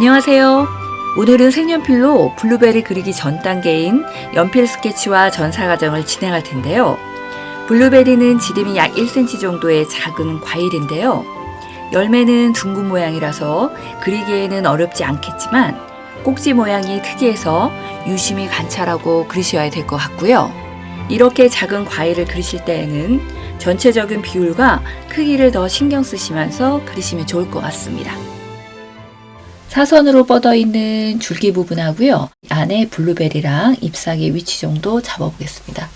안녕하세요. 오늘은 색연필로 블루베리 그리기 전 단계인 연필 스케치와 전사 과정을 진행할 텐데요. 블루베리는 지름이 약 1cm 정도의 작은 과일인데요. 열매는 둥근 모양이라서 그리기에는 어렵지 않겠지만 꼭지 모양이 특이해서 유심히 관찰하고 그리셔야 될 것 같고요. 이렇게 작은 과일을 그리실 때에는 전체적인 비율과 크기를 더 신경 쓰시면서 그리시면 좋을 것 같습니다. 사선으로 뻗어 있는 줄기 부분하고요. 안에 블루베리랑 잎사귀 위치 정도 잡아보겠습니다.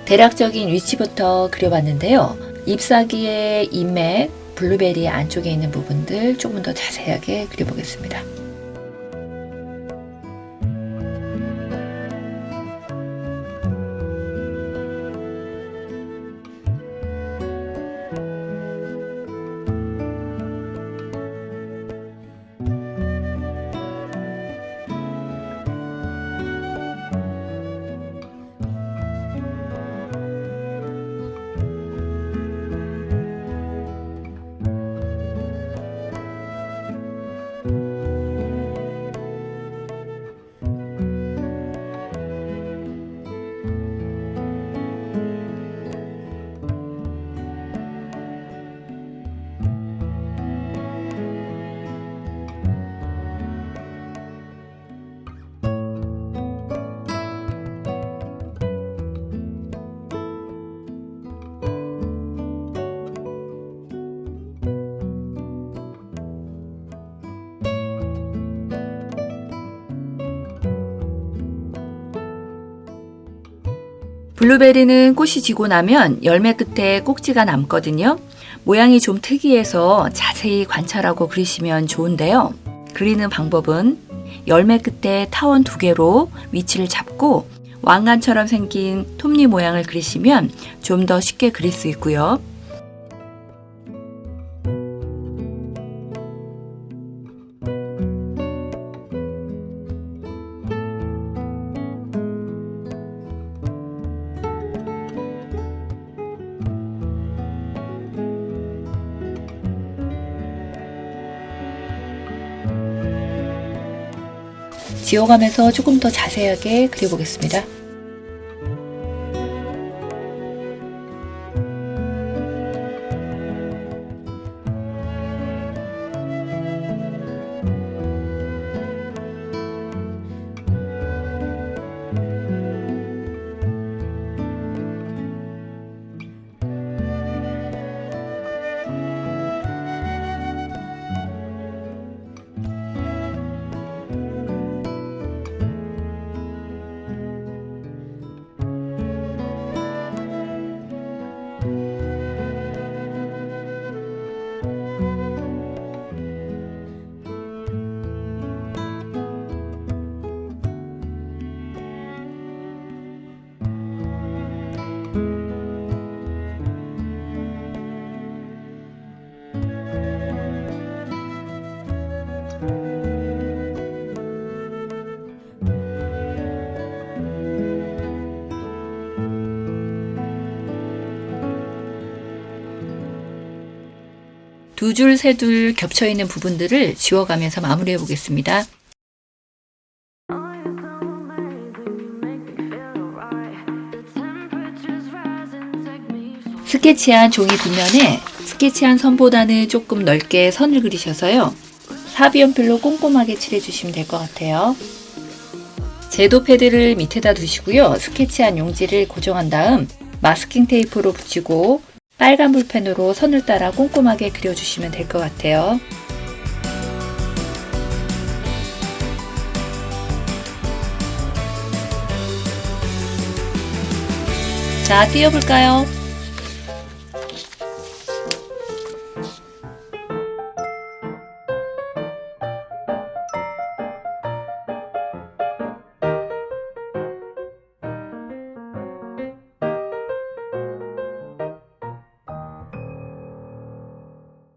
대략적인 위치부터 그려봤는데요. 잎사귀의 잎맥, 블루베리 안쪽에 있는 부분들 조금 더 자세하게 그려보겠습니다. 블루베리는 꽃이 지고 나면 열매 끝에 꼭지가 남거든요. 모양이 좀 특이해서 자세히 관찰하고 그리시면 좋은데요. 그리는 방법은 열매 끝에 타원 2개로 위치를 잡고 왕관처럼 생긴 톱니 모양을 그리시면 좀 더 쉽게 그릴 수 있고요. 지워가면서 조금 더 자세하게 그려보겠습니다. 두 줄, 세 줄 겹쳐 있는 부분들을 지워가면서 마무리해 보겠습니다. 스케치한 종이 뒷면에 스케치한 선보다는 조금 넓게 선을 그리셔서요. 사비연필로 꼼꼼하게 칠해주시면 될 것 같아요. 제도 패드를 밑에다 두시고요. 스케치한 용지를 고정한 다음 마스킹 테이프로 붙이고 빨간 볼펜으로 선을 따라 꼼꼼하게 그려주시면 될 것 같아요. 자, 띄워볼까요?